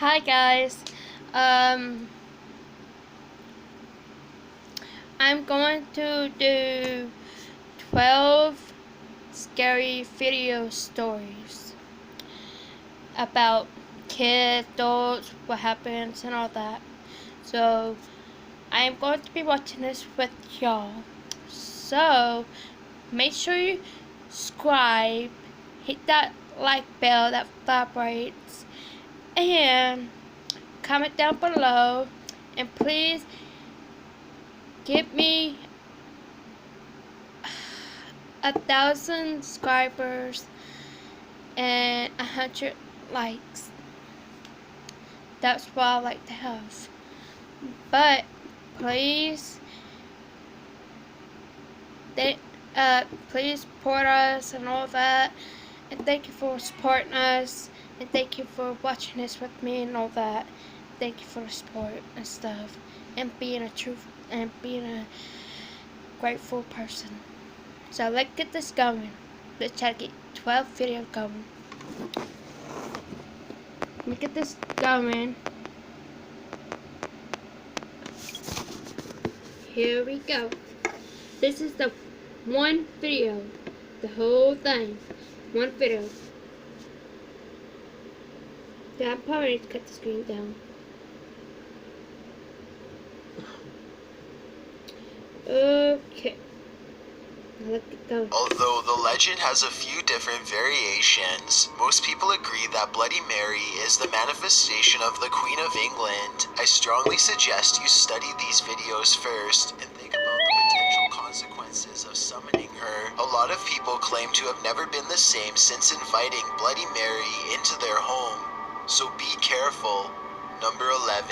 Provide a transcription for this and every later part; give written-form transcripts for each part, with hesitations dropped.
Hi guys, um, I'm going to do 12 scary video stories about kids, adults, what happens and all that. So, I am going to be watching this with y'all. So, make sure you subscribe, hit that like bell that vibrates, and comment down below, and please give me 1,000 subscribers and 100 likes. That's what I like to have. But please, please support us and all that. And thank you for supporting us. And thank you for watching this with me and all that. Thank you for the support and stuff. And being a grateful person. So let's get this going. Let's try to get 12 videos going. Let me get this going. Here we go. This is the one video. The whole thing. One video. Yeah, I probably need to cut the screen down. Okay. Although the legend has a few different variations, most people agree that Bloody Mary is the manifestation of the Queen of England. I strongly suggest you study these videos first and think about the potential consequences of summoning her. A lot of people claim to have never been the same since inviting Bloody Mary into their home, so be careful. Number 11.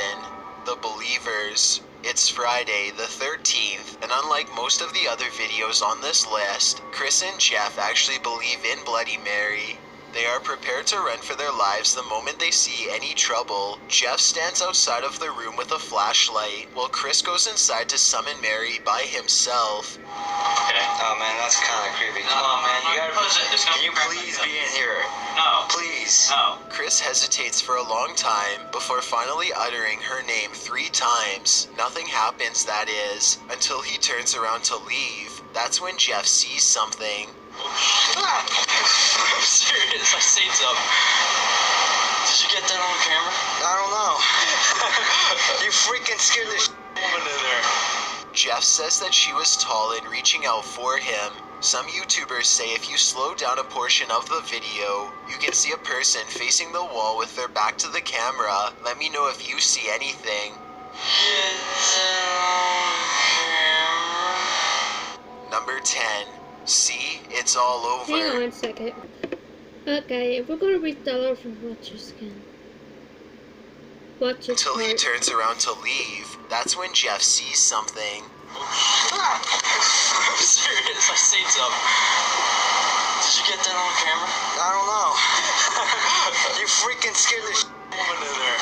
The Believers. It's Friday the 13th, and unlike most of the other videos on this list, Chris and Jeff actually believe in Bloody Mary. They are prepared to run for their lives the moment they see any trouble. Jeff stands outside of the room with a flashlight, while Chris goes inside to summon Mary by himself. Okay. Oh man, that's kind of creepy. Come on, man, you gotta. Can you please be in here? No. Please. No. Chris hesitates for a long time before finally uttering her name 3 times. Nothing happens, that is, until he turns around to leave. That's when Jeff sees something. I'm serious, I seen something. Did you get that on camera? I don't know. You freaking scared the woman in there. Jeff says that she was tall and reaching out for him. Some YouTubers say if you slow down a portion of the video, you can see a person facing the wall with their back to the camera. Let me know if you see anything. Number 10. See, it's all over. Hang on a second. Okay, we're gonna restart from Watcher's again. Watcher's Until he part. turns around to leave. That's when Jeff sees something. I'm serious, I seen something. Did you get that on camera? I don't know. You freaking scared the woman in there.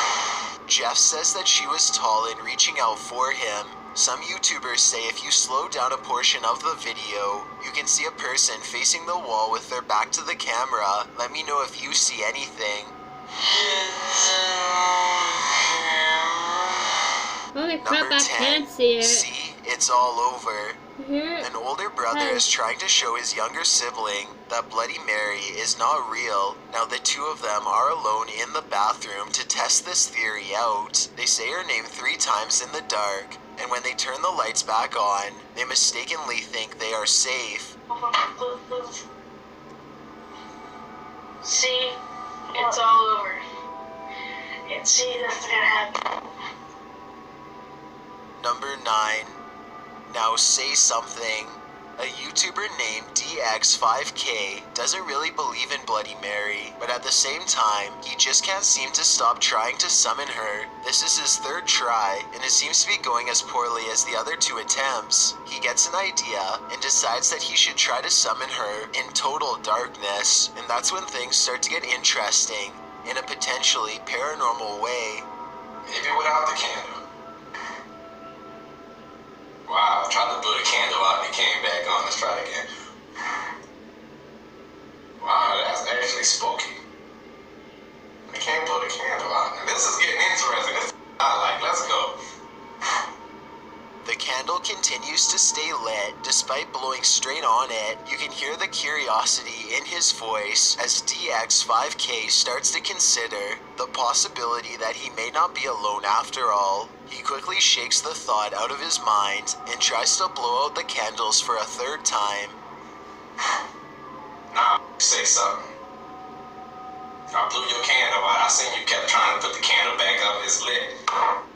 Jeff says that she was tall and reaching out for him. Some YouTubers say if you slow down a portion of the video, you can see a person facing the wall with their back to the camera. Let me know if you see anything. Holy crap, Number I 10. can't see it. See, it's all over. Here. An older brother is trying to show his younger sibling that Bloody Mary is not real. Now the two of them are alone in the bathroom to test this theory out. They say her name 3 times in the dark, and when they turn the lights back on, they mistakenly think they are safe. See, it's all over. And see, that's gonna happen. Number 9. Now say something. A YouTuber named DX5K doesn't really believe in Bloody Mary, but at the same time, he just can't seem to stop trying to summon her. This is his 3rd try, and it seems to be going as poorly as the other 2 attempts. He gets an idea and decides that he should try to summon her in total darkness, and that's when things start to get interesting in a potentially paranormal way. Maybe without the candle. Wow, I tried to blow the candle out and it came back on. Let's try it again. Wow, that's actually spooky. I can't blow the candle out. And this is continues to stay lit despite blowing straight on it. You can hear the curiosity in his voice as DX5K starts to consider the possibility that he may not be alone after all. He quickly shakes the thought out of his mind and tries to blow out the candles for a third time. Nah, say something. I blew your candle out. I seen you kept trying to put the candle back up. It's lit.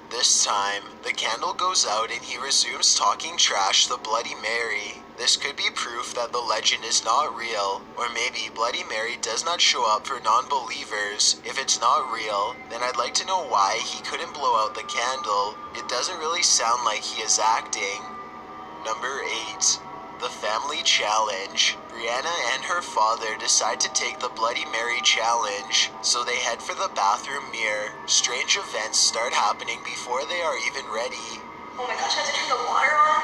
This time, the candle goes out and he resumes talking trash to Bloody Mary. This could be proof that the legend is not real, or maybe Bloody Mary does not show up for non-believers. If it's not real, then I'd like to know why he couldn't blow out the candle. It doesn't really sound like he is acting. Number 8. The Family Challenge. Brianna and her father decide to take the Bloody Mary challenge, so they head for the bathroom mirror. Strange events start happening before they are even ready. Oh my gosh, I have to turn the water on?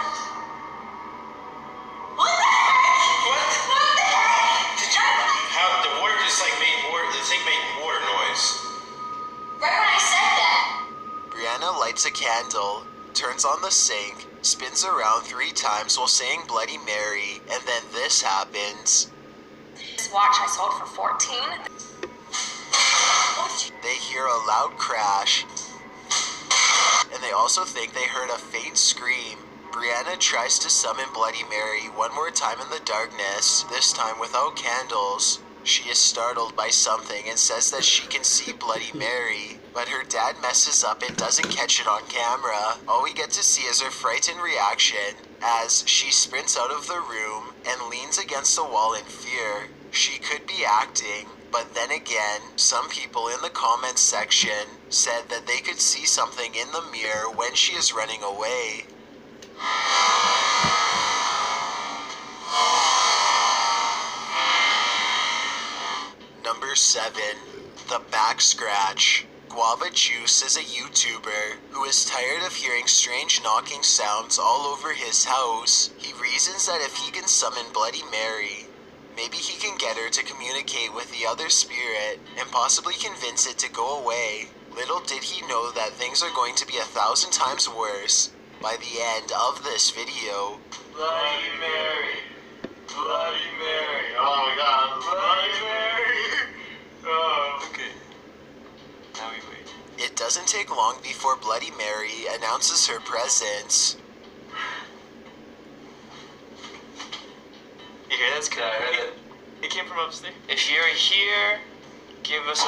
What the heck? What? What the heck? Did you? How the water just like made water? The thing made water noise. Right when I said that. Brianna lights a candle, turns on the sink, spins around 3 times while saying Bloody Mary, and then this happens. This watch I sold for 14. They hear a loud crash, and they also think they heard a faint scream. Brianna tries to summon Bloody Mary one more time in the darkness, this time without candles. She is startled by something and says that she can see Bloody Mary, but her dad messes up and doesn't catch it on camera. All we get to see is her frightened reaction as she sprints out of the room and leans against the wall in fear. She could be acting, but then again, some people in the comments section said that they could see something in the mirror when she is running away. Number 7. The Back Scratch. Guava Juice is a YouTuber who is tired of hearing strange knocking sounds all over his house. He reasons that if he can summon Bloody Mary, maybe he can get her to communicate with the other spirit and possibly convince it to go away. Little did he know that things are going to be 1,000 times worse by the end of this video. Bloody Mary. Bloody Mary. Oh my god. Bloody Mary. Oh. Okay. Now we wait. It doesn't take long before Bloody Mary announces her presence. You hear that's good. I heard it. It came from upstairs. If you're here, give us a.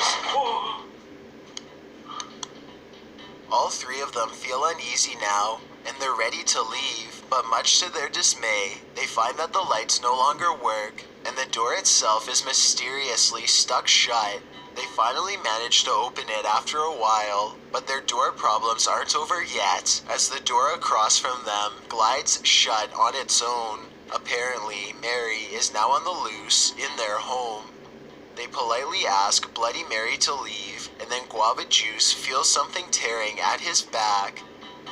All 3 of them feel uneasy now, and they're ready to leave, but much to their dismay, they find that the lights no longer work, and the door itself is mysteriously stuck shut. They finally manage to open it after a while, but their door problems aren't over yet, as the door across from them glides shut on its own. Apparently, Mary is now on the loose in their home. They politely ask Bloody Mary to leave, and then Guava Juice feels something tearing at his back.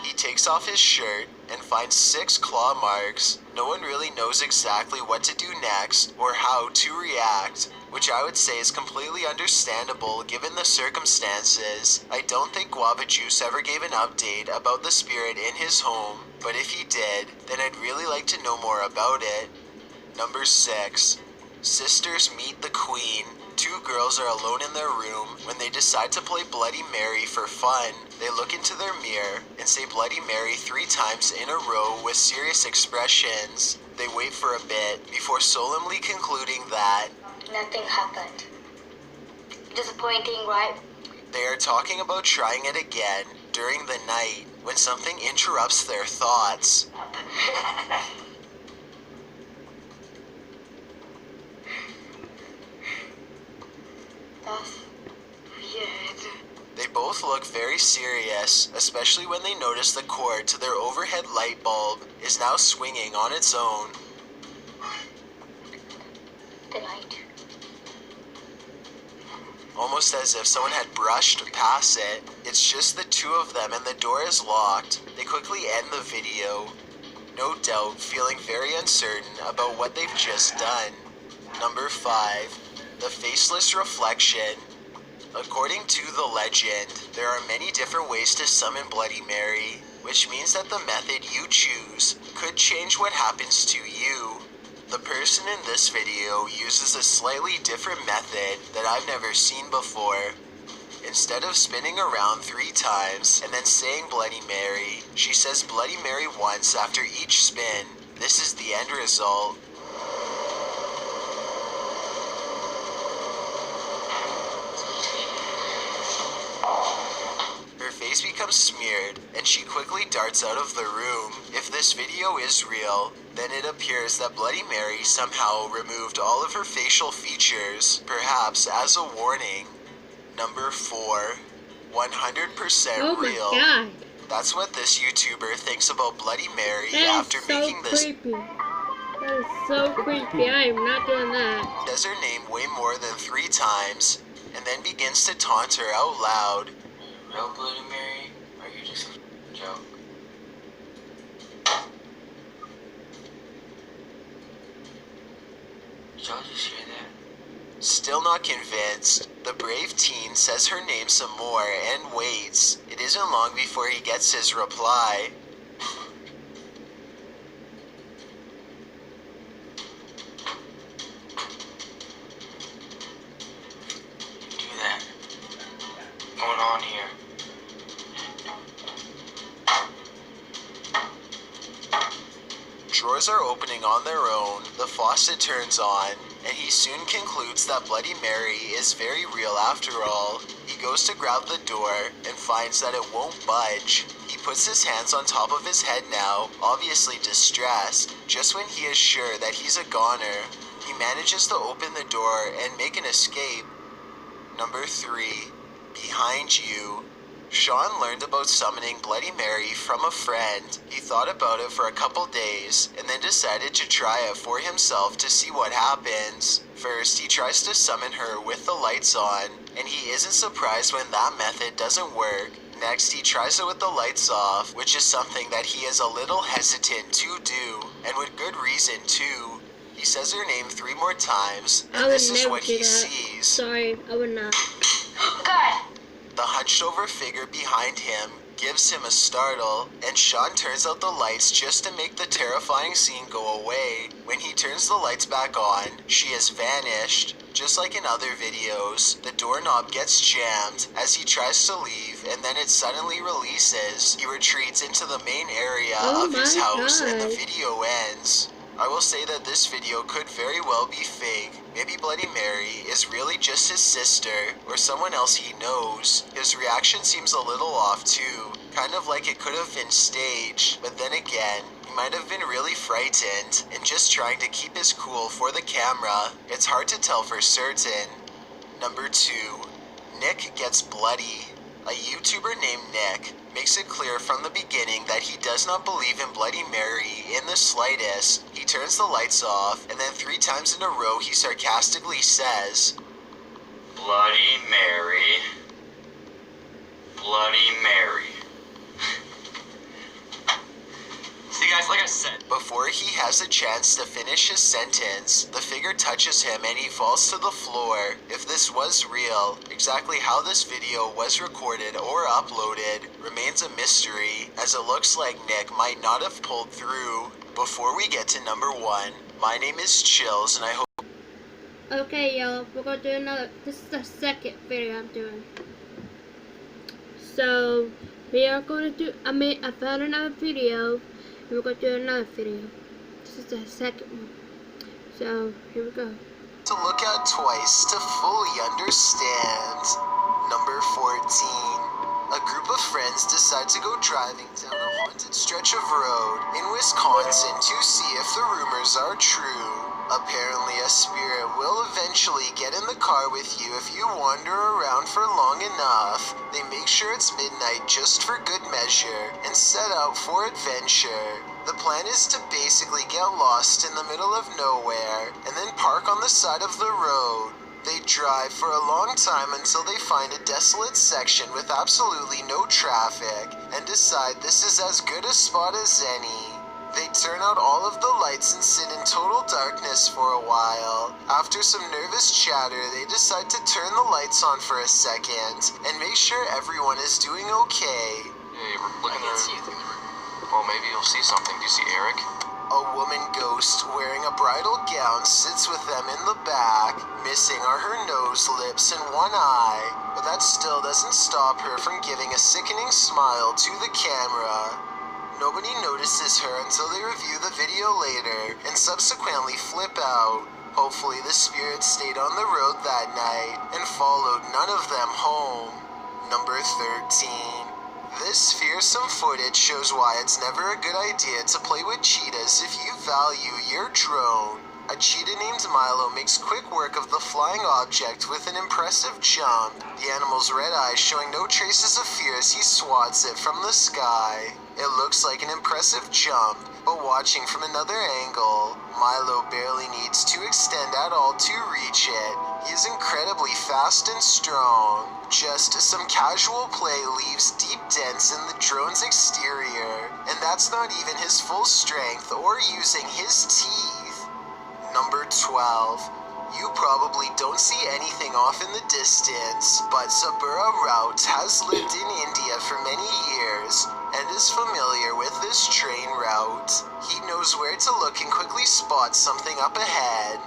He takes off his shirt and finds 6 claw marks. No one really knows exactly what to do next or how to react, which I would say is completely understandable given the circumstances. I don't think Guava Juice ever gave an update about the spirit in his home, but if he did, then I'd really like to know more about it. Number 6. Sisters meet the Queen. 2 girls are alone in their room when they decide to play Bloody Mary for fun. They look into their mirror and say Bloody Mary 3 times in a row with serious expressions. They wait for a bit before solemnly concluding that Nothing happened. Disappointing, right? they are talking about trying it again during the night when something interrupts their thoughts. That's weird. They both look very serious, especially when they notice the cord to their overhead light bulb is now swinging on its own. The light. Almost as if someone had brushed past it. It's just the 2 of them and the door is locked. They quickly end the video, no doubt feeling very uncertain about what they've just done. Number 5. The Faceless Reflection. According to the legend, there are many different ways to summon Bloody Mary, which means that the method you choose could change what happens to you. The person in this video uses a slightly different method that I've never seen before. Instead of spinning around 3 times and then saying Bloody Mary, she says Bloody Mary once after each spin. This is the end result. Her face becomes smeared, and she quickly darts out of the room. If this video is real, then it appears that Bloody Mary somehow removed all of her facial features, perhaps as a warning. Number 4, 100% Oh my real. god. That's what this YouTuber thinks about Bloody Mary That after is so making this. creepy. That is so creepy. I am not doing that. Says her name way more than 3 times, and then begins to taunt her out loud. Real Bloody Mary? Or are you just a joke? Did y'all just hear that? Still not convinced, the brave teen says her name some more and waits. It isn't long before he gets his reply. Do that. What's going on here? Drawers are opening on their own, the faucet turns on, and he soon concludes that Bloody Mary is very real after all. He goes to grab the door and finds that it won't budge. He puts his hands on top of his head now, obviously distressed. Just when he is sure that he's a goner, he manages to open the door and make an escape. Number 3, behind you. Sean learned about summoning Bloody Mary from a friend. He thought about it for a couple days and then decided to try it for himself to see what happens. First, he tries to summon her with the lights on, and he isn't surprised when that method doesn't work. Next, he tries it with the lights off, which is something that he is a little hesitant to do, and with good reason too. He says her name 3 more times, and this is what he sees. Sorry, I would not. God. The hunched over figure behind him gives him a startle, and Sean turns out the lights just to make the terrifying scene go away. When he turns the lights back on, she has vanished. Just like in other videos, the doorknob gets jammed as he tries to leave, and then it suddenly releases. He retreats into the main area of his house, and the video ends. I will say that this video could very well be fake. Maybe Bloody Mary is really just his sister or someone else he knows. His reaction seems a little off too, kind of like it could have been staged, but then again, he might have been really frightened and just trying to keep his cool for the camera. It's hard to tell for certain. Number 2, Nick gets bloody. A YouTuber named Nick makes it clear from the beginning that he does not believe in Bloody Mary in the slightest. He turns the lights off, and then 3 times in a row he sarcastically says, Bloody Mary. Bloody Mary. See guys, like I said. Before he has a chance to finish his sentence, the figure touches him and he falls to the floor. If this was real, exactly how this video was recorded or uploaded remains a mystery, as it looks like Nick might not have pulled through. Before we get to number 1, my name is Chills, and I hope. Okay, y'all, we're gonna do another. This is the second video I'm doing. So we are gonna do. I found another video. We're going to do another video. This is the second one. So, here we go. To look at twice to fully understand. Number 14. A group of friends decide to go driving down a haunted stretch of road in Wisconsin to see if the rumors are true. Apparently, a spirit will eventually get in the car with you if you wander around for long enough. They make sure it's midnight just for good measure and set out for adventure. The plan is to basically get lost in the middle of nowhere and then park on the side of the road. They drive for a long time until they find a desolate section with absolutely no traffic and decide this is as good a spot as any. They turn out all of the lights and sit in total darkness for a while. After some nervous chatter, they decide to turn the lights on for a second and make sure everyone is doing okay. Hey, look in there. Well, maybe you'll see something. Do you see Eric? A woman ghost wearing a bridal gown sits with them in the back. Missing are her nose, lips, and one eye. But that still doesn't stop her from giving a sickening smile to the camera. Nobody notices her until they review the video later and subsequently flip out. Hopefully the spirit stayed on the road that night and followed none of them home. Number 13. This fearsome footage shows why it's never a good idea to play with cheetahs if you value your drone. A cheetah named Milo makes quick work of the flying object with an impressive jump, the animal's red eyes showing no traces of fear as he swats it from the sky. It looks like an impressive jump, but watching from another angle, Milo barely needs to extend at all to reach it. He is incredibly fast and strong. Just some casual play leaves deep dents in the drone's exterior, and that's not even his full strength or using his teeth. Number 12. You probably don't see anything off in the distance, but Sabura Rout has lived in India for many years and is familiar with this train route. He knows where to look and quickly spots something up ahead.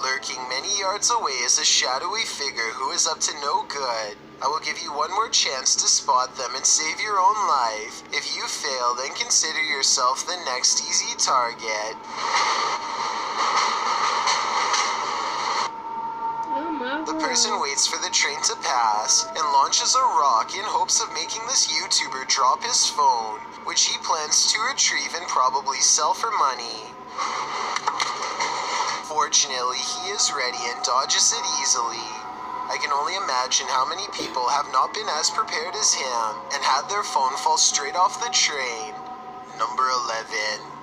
Lurking many yards away is a shadowy figure who is up to no good. I will give you one more chance to spot them and save your own life. If you fail, then consider yourself the next easy target. The person waits for the train to pass and launches a rock in hopes of making this YouTuber drop his phone, which he plans to retrieve and probably sell for money. Fortunately, he is ready and dodges it easily. I can only imagine how many people have not been as prepared as him and had their phone fall straight off the train. Number 11.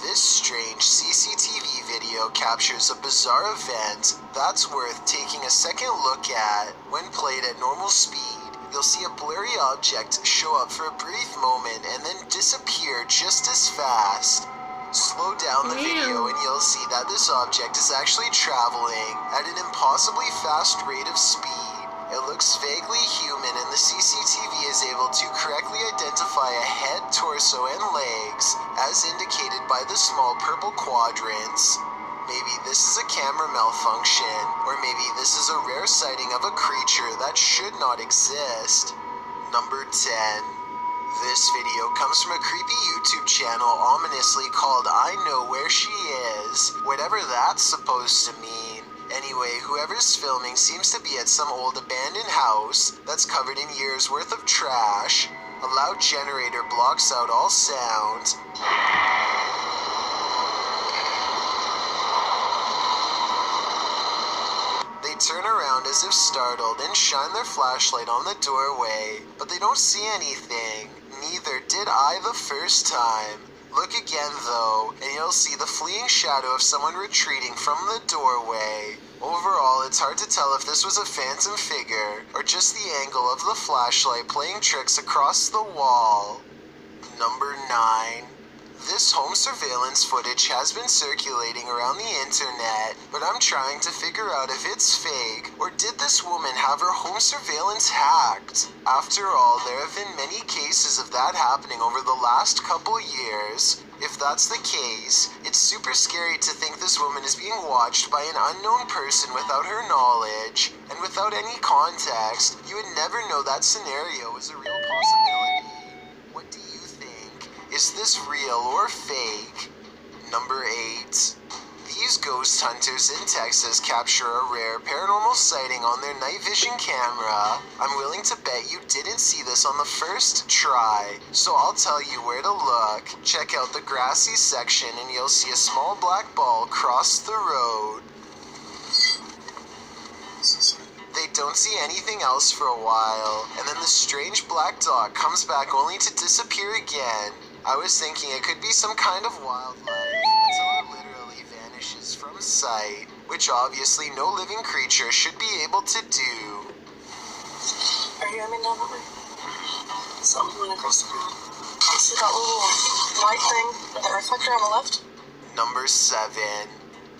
This strange CCTV video captures a bizarre event that's worth taking a second look at. When played at normal speed, you'll see a blurry object show up for a brief moment and then disappear just as fast. Slow down the video and you'll see that this object is actually traveling at an impossibly fast rate of speed. It looks vaguely human and the CCTV is able to correctly identify a head, torso, and legs as indicated by the small purple quadrants. Maybe this is a camera malfunction, or maybe this is a rare sighting of a creature that should not exist. Number 10. This video comes from a creepy YouTube channel ominously called I Know Where She Is, whatever that's supposed to mean. Anyway, whoever's filming seems to be at some old abandoned house that's covered in years worth of trash. A loud generator blocks out all sound. They turn around as if startled and shine their flashlight on the doorway, but they don't see anything. Neither did I the first time. Look again though, and you'll see the fleeing shadow of someone retreating from the doorway. Overall, it's hard to tell if this was a phantom figure, or just the angle of the flashlight playing tricks across the wall. Number 9. This home surveillance footage has been circulating around the internet, but I'm trying to figure out if it's fake, or did this woman have her home surveillance hacked? After all, there have been many cases of that happening over the last couple years. If that's the case, it's super scary to think this woman is being watched by an unknown person without her knowledge, and without any context, you would never know that scenario is a real possibility. What do you think? Is this real or fake? Number 8. These ghost hunters in Texas capture a rare paranormal sighting on their night vision camera. I'm willing to bet you didn't see this on the first try, so I'll tell you where to look. Check out the grassy section and you'll see a small black ball cross the road. They don't see anything else for a while, and then the strange black dot comes back only to disappear again. I was thinking it could be some kind of wildlife until it literally vanishes from sight, which obviously no living creature should be able to do. you aiming down at me? Something went across the room. See that little light thing with the reflector on the left? Number 7.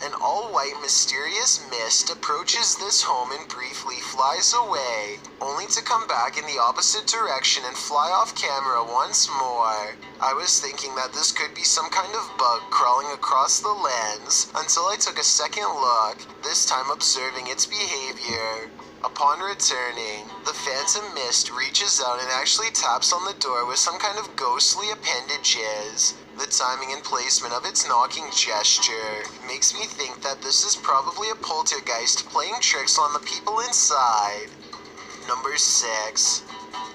An all-white mysterious mist approaches this home and briefly flies away, only to come back in the opposite direction and fly off camera once more. I was thinking that this could be some kind of bug crawling across the lens, until I took a second look, this time observing its behavior. Upon returning, the phantom mist reaches out and actually taps on the door with some kind of ghostly appendages. The timing and placement of its knocking gesture makes me think that this is probably a poltergeist playing tricks on the people inside. Number 6.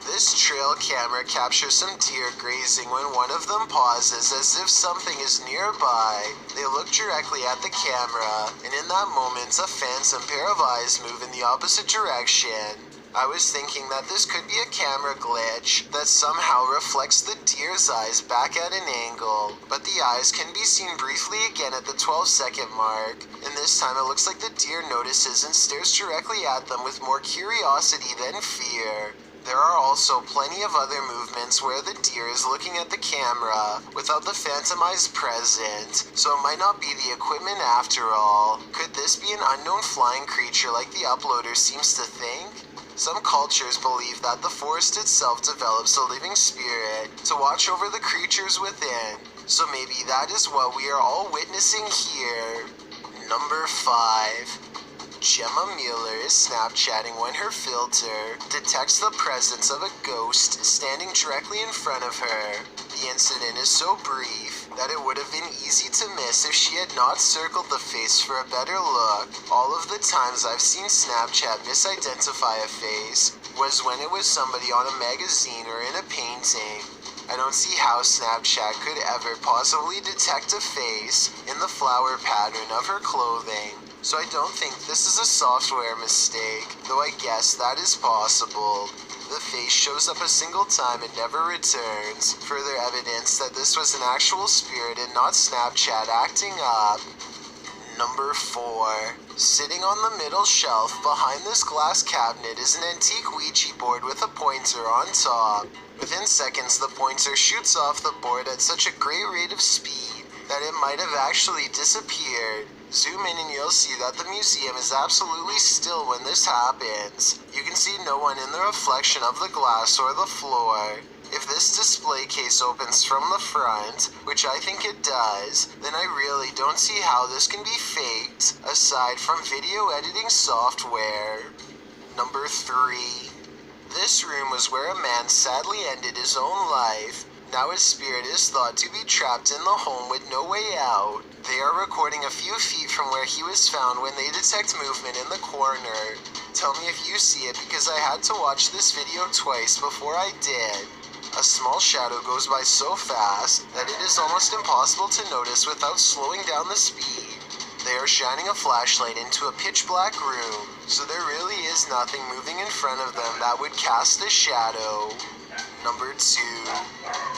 This trail camera captures some deer grazing when one of them pauses as if something is nearby. They look directly at the camera, and in that moment a phantom pair of eyes move in the opposite direction. I was thinking that this could be a camera glitch that somehow reflects the deer's eyes back at an angle, but the eyes can be seen briefly again at the 12-second mark, and this time it looks like the deer notices and stares directly at them with more curiosity than fear. There are also plenty of other movements where the deer is looking at the camera without the phantom eyes present, so it might not be the equipment after all. Could this be an unknown flying creature like the uploader seems to think? Some cultures believe that the forest itself develops a living spirit to watch over the creatures within, so maybe that is what we are all witnessing here. Number 5. Gemma Mueller is Snapchatting when her filter detects the presence of a ghost standing directly in front of her. The incident is so brief that it would have been easy to miss if she had not circled the face for a better look. All of the times I've seen Snapchat misidentify a face was when it was somebody on a magazine or in a painting. I don't see how Snapchat could ever possibly detect a face in the flower pattern of her clothing. So I don't think this is a software mistake, though I guess that is possible. The face shows up a single time and never returns, further evidence that this was an actual spirit and not Snapchat acting up. Number 4. Sitting on the middle shelf behind this glass cabinet is an antique Ouija board with a pointer on top. Within seconds, the pointer shoots off the board at such a great rate of speed that it might have actually disappeared. Zoom in and you'll see that the museum is absolutely still when this happens. You can see no one in the reflection of the glass or the floor. If this display case opens from the front, which I think it does, then I really don't see how this can be faked, aside from video editing software. Number 3. This room was where a man sadly ended his own life. Now his spirit is thought to be trapped in the home with no way out. They are recording a few feet from where he was found when they detect movement in the corner. Tell me if you see it because I had to watch this video twice before I did. A small shadow goes by so fast that it is almost impossible to notice without slowing down the speed. They are shining a flashlight into a pitch black room, so there really is nothing moving in front of them that would cast a shadow. Number 2.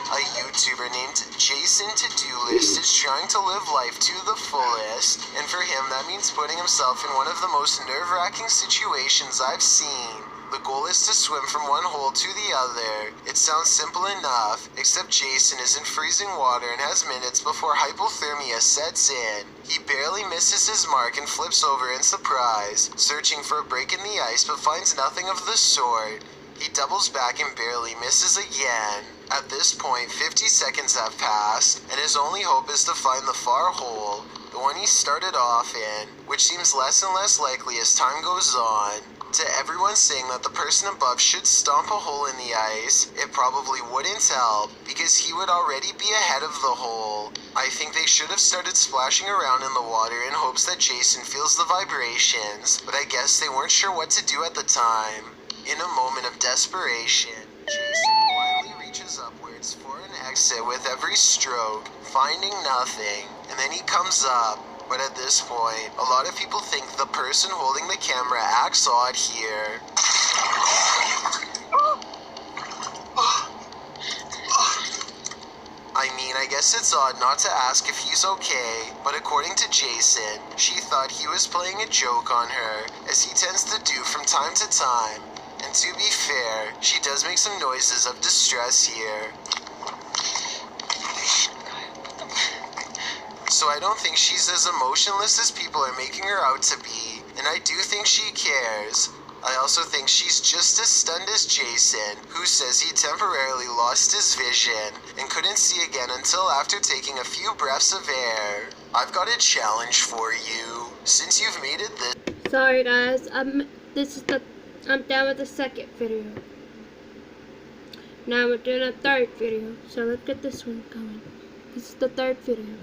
A YouTuber named Jason To-Do List is trying to live life to the fullest, and for him that means putting himself in one of the most nerve-wracking situations I've seen. The goal is to swim from one hole to the other. It sounds simple enough, except Jason is in freezing water and has minutes before hypothermia sets in. He barely misses his mark and flips over in surprise, searching for a break in the ice but finds nothing of the sort. He doubles back and barely misses again. At this point, 50 seconds have passed, and his only hope is to find the far hole, the one he started off in, which seems less and less likely as time goes on. To everyone saying that the person above should stomp a hole in the ice, it probably wouldn't help, because he would already be ahead of the hole. I think they should have started splashing around in the water in hopes that Jason feels the vibrations, but I guess they weren't sure what to do at the time. In a moment of desperation, Jason blindly reaches upwards for an exit with every stroke, finding nothing, and then he comes up. But at this point, a lot of people think the person holding the camera acts odd here. I mean, I guess it's odd not to ask if he's okay, but according to Jason, she thought he was playing a joke on her, as he tends to do from time to time. And To be fair, she does make some noises of distress here. So I don't think she's as emotionless as people are making her out to be, and I do think she cares. I also think she's just as stunned as Jason, who says he temporarily lost his vision and couldn't see again until after taking a few breaths of air. I've got a challenge for you. Since you've made it this Sorry guys, I'm done with the second video. Now we're doing a third video, so let's get this one going. This is the third video.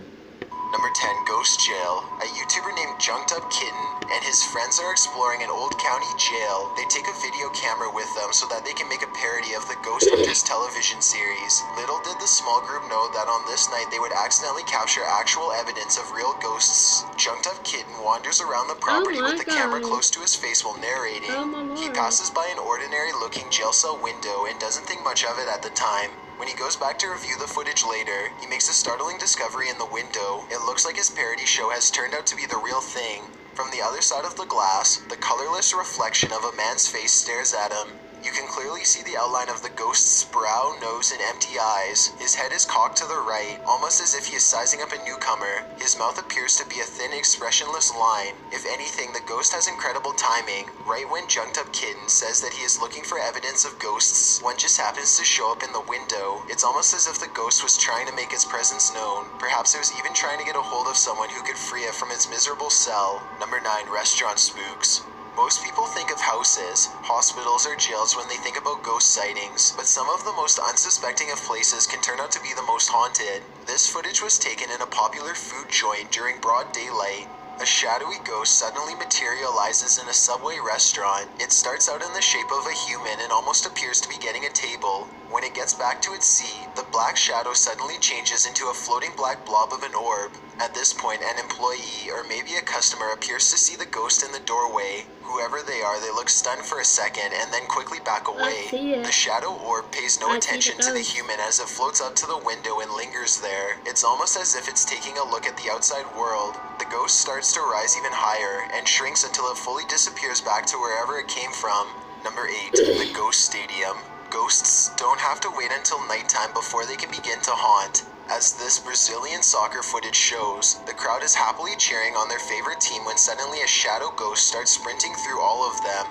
Number 10, Ghost Jail. A YouTuber named Junked Up Kitten and his friends are exploring an old county jail. They take a video camera with them so that they can make a parody of the Ghost Hunters television series. Little did the small group know that on this night they would accidentally capture actual evidence of real ghosts. Junked Up Kitten wanders around the property with the camera close to his face while narrating. He passes by an ordinary looking jail cell window and doesn't think much of it at the time. When he goes back to review the footage later, he makes a startling discovery in the window. It looks like his parody show has turned out to be the real thing. From the other side of the glass, the colorless reflection of a man's face stares at him. You can clearly see the outline of the ghost's brow, nose, and empty eyes. His head is cocked to the right, almost as if he is sizing up a newcomer. His mouth appears to be a thin, expressionless line. If anything, the ghost has incredible timing. Right when Junked Up Kitten says that he is looking for evidence of ghosts, one just happens to show up in the window. It's almost as if the ghost was trying to make its presence known. Perhaps it was even trying to get a hold of someone who could free it from its miserable cell. Number 9, Restaurant Spooks. Most people think of houses, hospitals, or jails when they think about ghost sightings, but some of the most unsuspecting of places can turn out to be the most haunted. This footage was taken in a popular food joint during broad daylight. A shadowy ghost suddenly materializes in a Subway restaurant. It starts out in the shape of a human and almost appears to be getting a table. When it gets back to its seat, the black shadow suddenly changes into a floating black blob of an orb. At this point, an employee or maybe a customer appears to see the ghost in the doorway. Whoever they are, they look stunned for a second and then quickly back away. The shadow orb pays no attention to the human as it floats up to the window and lingers there. It's almost as if it's taking a look at the outside world. The ghost starts to rise even higher and shrinks until it fully disappears back to wherever it came from. Number 8, the Ghost Stadium. Ghosts don't have to wait until nighttime before they can begin to haunt. As this Brazilian soccer footage shows, the crowd is happily cheering on their favorite team when suddenly a shadow ghost starts sprinting through all of them.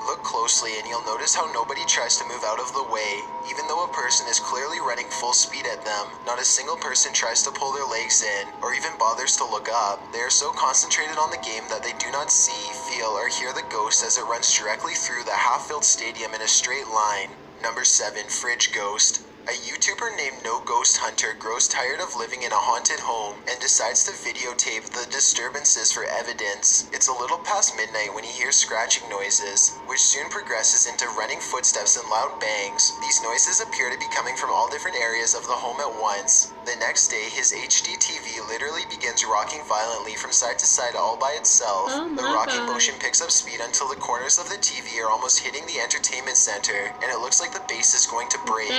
Look closely and you'll notice how nobody tries to move out of the way. Even though a person is clearly running full speed at them, not a single person tries to pull their legs in, or even bothers to look up. They are so concentrated on the game that they do not see, feel, or hear the ghost as it runs directly through the half-filled stadium in a straight line. Number 7, Fridge Ghost. A YouTuber named No Ghost Hunter grows tired of living in a haunted home and decides to videotape the disturbances for evidence. It's a little past midnight when he hears scratching noises, which soon progresses into running footsteps and loud bangs. These noises appear to be coming from all different areas of the home at once. The next day, his HD TV literally begins rocking violently from side to side all by itself. The rocking motion picks up speed until the corners of the TV are almost hitting the entertainment center, and it looks like the base is going to break.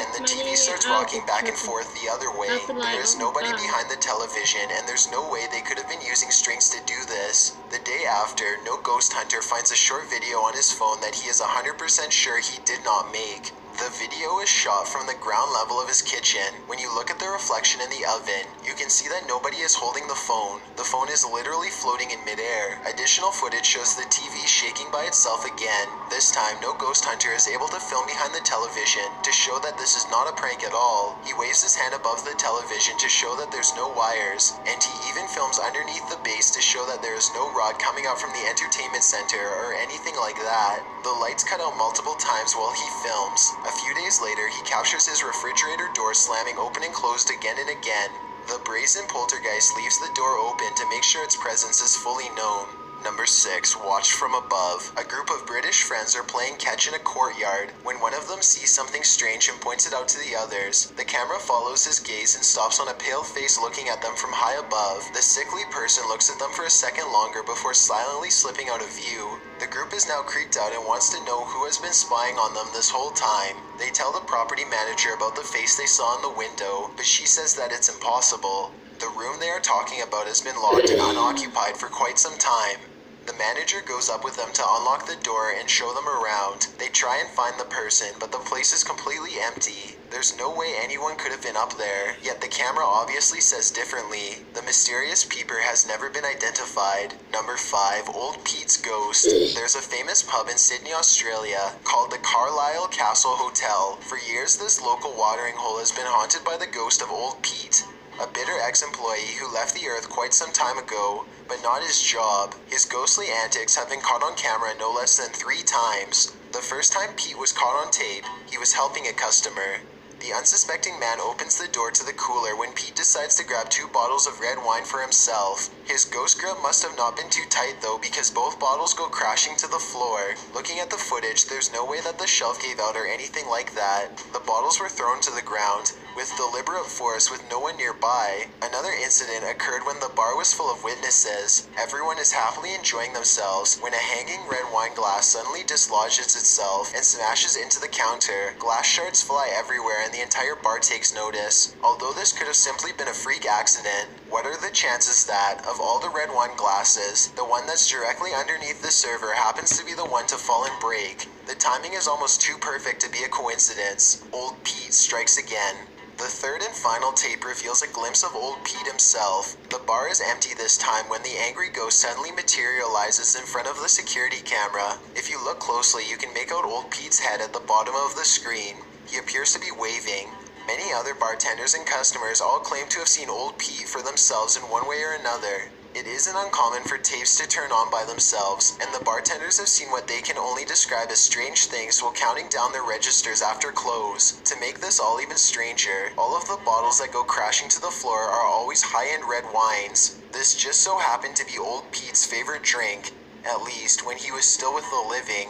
Then the TV starts rocking back and forth the other way. There is nobody behind the television, and there's no way they could have been using strings to do this. The day after, No Ghost Hunter finds a short video on his phone that he is 100% sure he did not make. The video is shot from the ground level of his kitchen. When you look at the reflection in the oven, you can see that nobody is holding the phone. The phone is literally floating in midair. Additional footage shows the TV shaking by itself again. This time, No Ghost Hunter is able to film behind the television to show that this is not a prank at all. He waves his hand above the television to show that there's no wires, and he even films underneath the base to show that there is no rod coming out from the entertainment center or anything like that. The lights cut out multiple times while he films. A few days later, he captures his refrigerator door slamming open and closed again and again. The brazen poltergeist leaves the door open to make sure its presence is fully known. Number 6, Watched from Above. A group of British friends are playing catch in a courtyard when one of them sees something strange and points it out to the others. The camera follows his gaze and stops on a pale face looking at them from high above. The sickly person looks at them for a second longer before silently slipping out of view. The group is now creeped out and wants to know who has been spying on them this whole time. They tell the property manager about the face they saw in the window, but she says that it's impossible. The room they are talking about has been locked and unoccupied for quite some time. The manager goes up with them to unlock the door and show them around. They try and find the person, but the place is completely empty. There's no way anyone could have been up there, yet the camera obviously says differently. The mysterious peeper has never been identified. Number 5, Old Pete's Ghost. There's a famous pub in Sydney, Australia, called the Carlisle Castle Hotel. For years, this local watering hole has been haunted by the ghost of Old Pete, a bitter ex-employee who left the earth quite some time ago, but not his job. His ghostly antics have been caught on camera no less than 3 times. The first time Pete was caught on tape, he was helping a customer. The unsuspecting man opens the door to the cooler when Pete decides to grab 2 bottles of red wine for himself. His ghost grip must have not been too tight though, because both bottles go crashing to the floor. Looking at the footage, there's no way that the shelf gave out or anything like that. The bottles were thrown to the ground with deliberate force with no one nearby. Another incident occurred when the bar was full of witnesses. Everyone is happily enjoying themselves when a hanging red wine glass suddenly dislodges itself and smashes into the counter. Glass shards fly everywhere and the entire bar takes notice. Although this could have simply been a freak accident, what are the chances that, of all the red wine glasses, the one that's directly underneath the server happens to be the one to fall and break? The timing is almost too perfect to be a coincidence. Old Pete strikes again. The third and final tape reveals a glimpse of Old Pete himself. The bar is empty this time when the angry ghost suddenly materializes in front of the security camera. If you look closely, you can make out Old Pete's head at the bottom of the screen. He appears to be waving. Many other bartenders and customers all claim to have seen Old Pete for themselves in one way or another. It isn't uncommon for tapes to turn on by themselves, and the bartenders have seen what they can only describe as strange things while counting down their registers after close. To make this all even stranger, all of the bottles that go crashing to the floor are always high-end red wines. This just so happened to be Old Pete's favorite drink, at least when he was still with the living.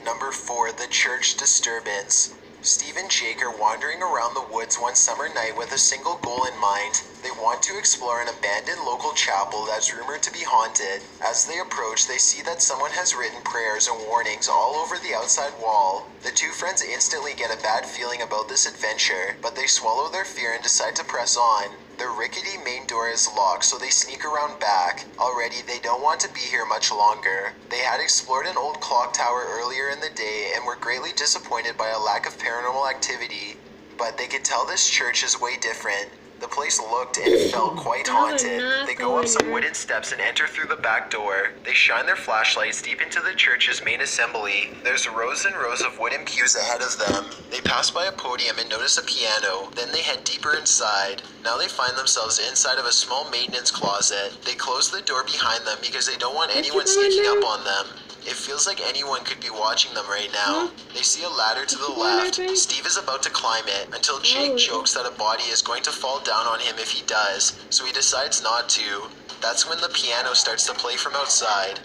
Number 4, the church disturbance. Steve and Jake are wandering around the woods one summer night with a single goal in mind. They want to explore an abandoned local chapel that's rumored to be haunted. As they approach, they see that someone has written prayers and warnings all over the outside wall. The 2 friends instantly get a bad feeling about this adventure, but they swallow their fear and decide to press on. The rickety main door is locked, so they sneak around back. Already, they don't want to be here much longer. They had explored an old clock tower earlier in the day and were greatly disappointed by a lack of paranormal activity. But they could tell this church is way different. The place looked and felt quite haunted. They go up some wooden steps and enter through the back door. They shine their flashlights deep into the church's main assembly. There's rows and rows of wooden pews ahead of them. They pass by a podium and notice a piano. Then they head deeper inside. Now they find themselves inside of a small maintenance closet. They close the door behind them because they don't want anyone sneaking up on them. It feels like anyone could be watching them right now. They see a ladder to the left. Steve is about to climb it until Jake jokes that a body is going to fall down on him if he does, so he decides not to. That's when the piano starts to play from outside.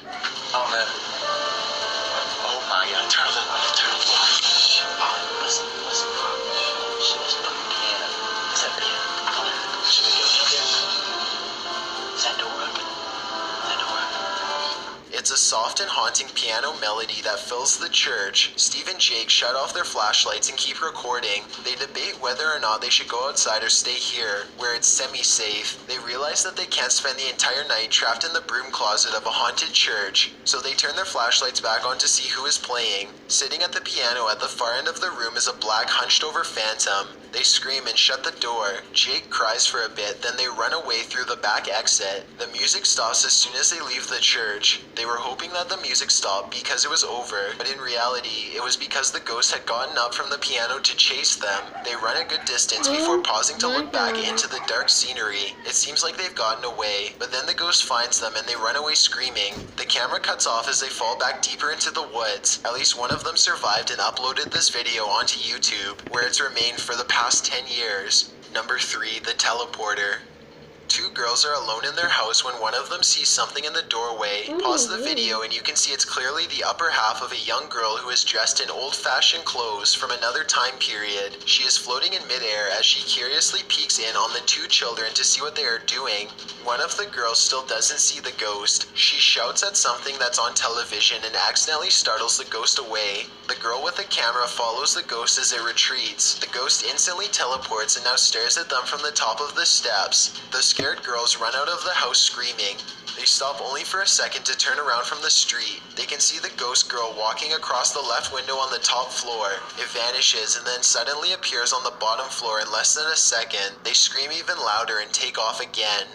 Oh man. Oh my god, turn the Shh. Listen. Shh, listen to the piano. Is that piano? Should we go there? Is that door open? It's a soft and haunting piano melody that fills the church. Steve and Jake shut off their flashlights and keep recording. They debate whether or not they should go outside or stay here, where it's semi-safe. They realize that they can't spend the entire night trapped in the broom closet of a haunted church, so they turn their flashlights back on to see who is playing. Sitting at the piano at the far end of the room is a black hunched-over phantom. They scream and shut the door. Jake cries for a bit, then they run away through the back exit. The music stops as soon as they leave the church. They were hoping that the music stopped because it was over, but in reality, it was because the ghost had gotten up from the piano to chase them. They run a good distance before pausing to look back into the dark scenery. It seems like they've gotten away, but then the ghost finds them and they run away screaming. The camera cuts off as they fall back deeper into the woods. At least one of them survived and uploaded this video onto YouTube, where it's remained for the past 10 years. Number 3, the teleporter. 2 girls are alone in their house when one of them sees something in the doorway. Pause the video and you can see it's clearly the upper half of a young girl who is dressed in old-fashioned clothes from another time period. She is floating in midair as she curiously peeks in on the 2 children to see what they are doing. One of the girls still doesn't see the ghost. She shouts at something that's on television and accidentally startles the ghost away. The girl with the camera follows the ghost as it retreats. The ghost instantly teleports and now stares at them from the top of the steps. The scared girls run out of the house screaming. They stop only for a second to turn around from the street. They can see the ghost girl walking across the left window on the top floor. It vanishes and then suddenly appears on the bottom floor in less than a second. They scream even louder and take off again.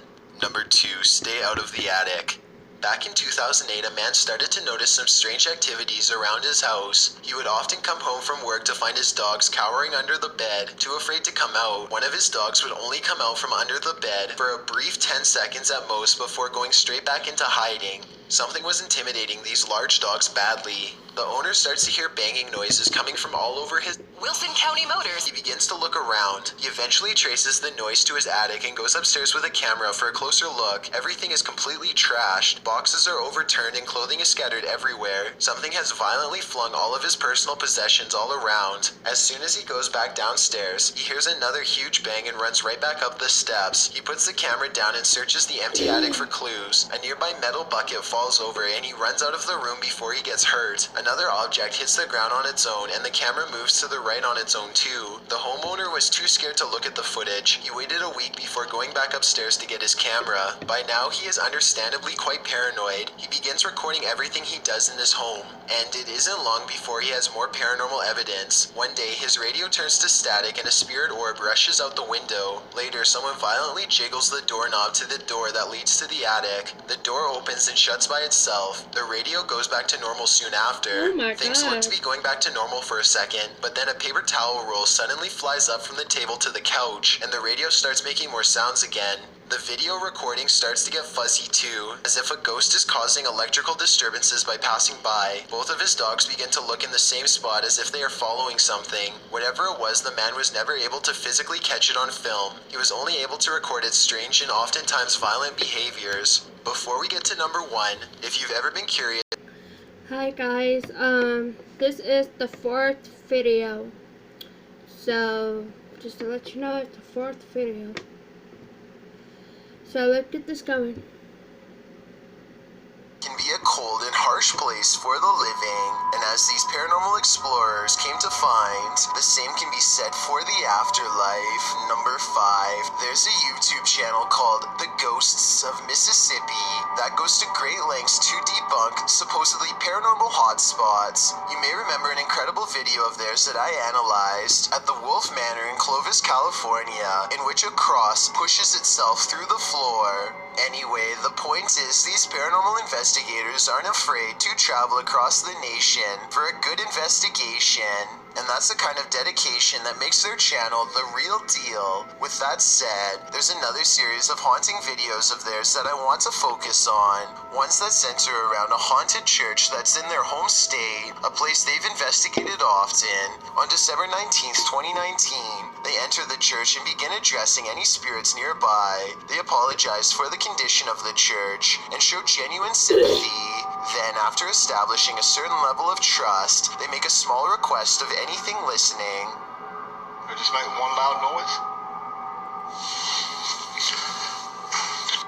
Number 2, stay out of the attic. Back in 2008, a man started to notice some strange activities around his house. He would often come home from work to find his dogs cowering under the bed, too afraid to come out. One of his dogs would only come out from under the bed for a brief 10 seconds at most before going straight back into hiding. Something was intimidating these large dogs badly. The owner starts to hear banging noises coming from all over his Wilson County Motors. He begins to look around. He eventually traces the noise to his attic and goes upstairs with a camera for a closer look. Everything is completely trashed. Boxes are overturned and clothing is scattered everywhere. Something has violently flung all of his personal possessions all around. As soon as he goes back downstairs, he hears another huge bang and runs right back up the steps. He puts the camera down and searches the empty attic for clues. A nearby metal bucket falls over and he runs out of the room before he gets hurt. Another object hits the ground on its own and the camera moves to the right on its own too. The homeowner was too scared to look at the footage. He waited a week before going back upstairs to get his camera. By now he is understandably quite paranoid. He begins recording everything he does in his home. And it isn't long before he has more paranormal evidence. One day his radio turns to static and a spirit orb rushes out the window. Later someone violently jiggles the doorknob to the door that leads to the attic. The door opens and shuts by itself. The radio goes back to normal soon after. Oh my Things God. look to be going back to normal for a second, but then a paper towel roll suddenly flies up from the table to the couch, and the radio starts making more sounds again. The video recording starts to get fuzzy too, as if a ghost is causing electrical disturbances by passing by. Both of his dogs begin to look in the same spot as if they are following something. Whatever it was, the man was never able to physically catch it on film. He was only able to record its strange and oftentimes violent behaviors. Before we get to number 1, if you've ever been curious. Hi guys, this is the 4th video. So, just to let you know, it's the 4th video. So let's get this going. Can be a cold and harsh place for the living, and as these paranormal explorers came to find, the same can be said for the afterlife. Number 5, there's a YouTube channel called The Ghosts of Mississippi that goes to great lengths to debunk supposedly paranormal hotspots. You may remember an incredible video of theirs that I analyzed at the Wolf Manor in Clovis, California, in which a cross pushes itself through the floor. Anyway, the point is these paranormal investigators aren't afraid to travel across the nation for a good investigation. And that's the kind of dedication that makes their channel the real deal. With that said, there's another series of haunting videos of theirs that I want to focus on. Ones that center around a haunted church that's in their home state, a place they've investigated often. On December 19th, 2019, they enter the church and begin addressing any spirits nearby. They apologize for the condition of the church and show genuine sympathy. Then, after establishing a certain level of trust, they make a small request of anything listening. I just make one loud noise.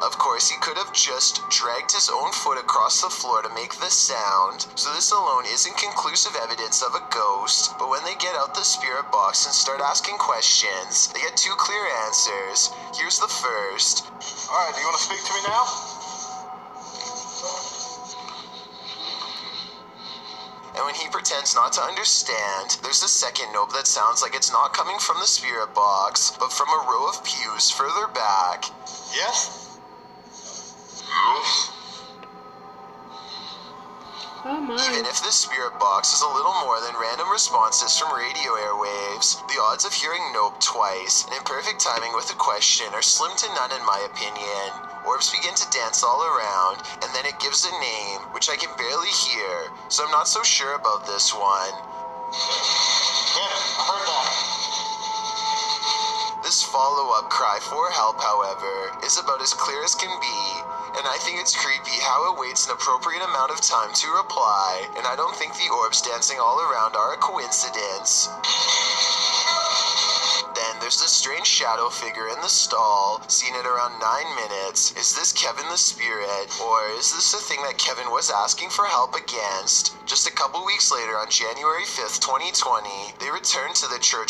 Of course, he could have just dragged his own foot across the floor to make the sound, so this alone isn't conclusive evidence of a ghost. But when they get out the spirit box and start asking questions, they get 2 clear answers. Here's the first. Alright, do you want to speak to me now? And when he pretends not to understand, there's a second note that sounds like it's not coming from the spirit box, but from a row of pews further back. Yes? Oh my. Even if the spirit box is a little more than random responses from radio airwaves, the odds of hearing nope twice and in perfect timing with a question are slim to none in my opinion. Orbs begin to dance all around, and then it gives a name, which I can barely hear, so I'm not so sure about this one. Yeah, I heard that. This follow-up cry for help, however, is about as clear as can be, and I think it's creepy how it waits an appropriate amount of time to reply, and I don't think the orbs dancing all around are a coincidence. Then there's this strange shadow figure in the stall, seen at around 9 minutes. Is this Kevin the spirit, or is this the thing that Kevin was asking for help against? Just a couple weeks later, on January 5th, 2020, they returned to the church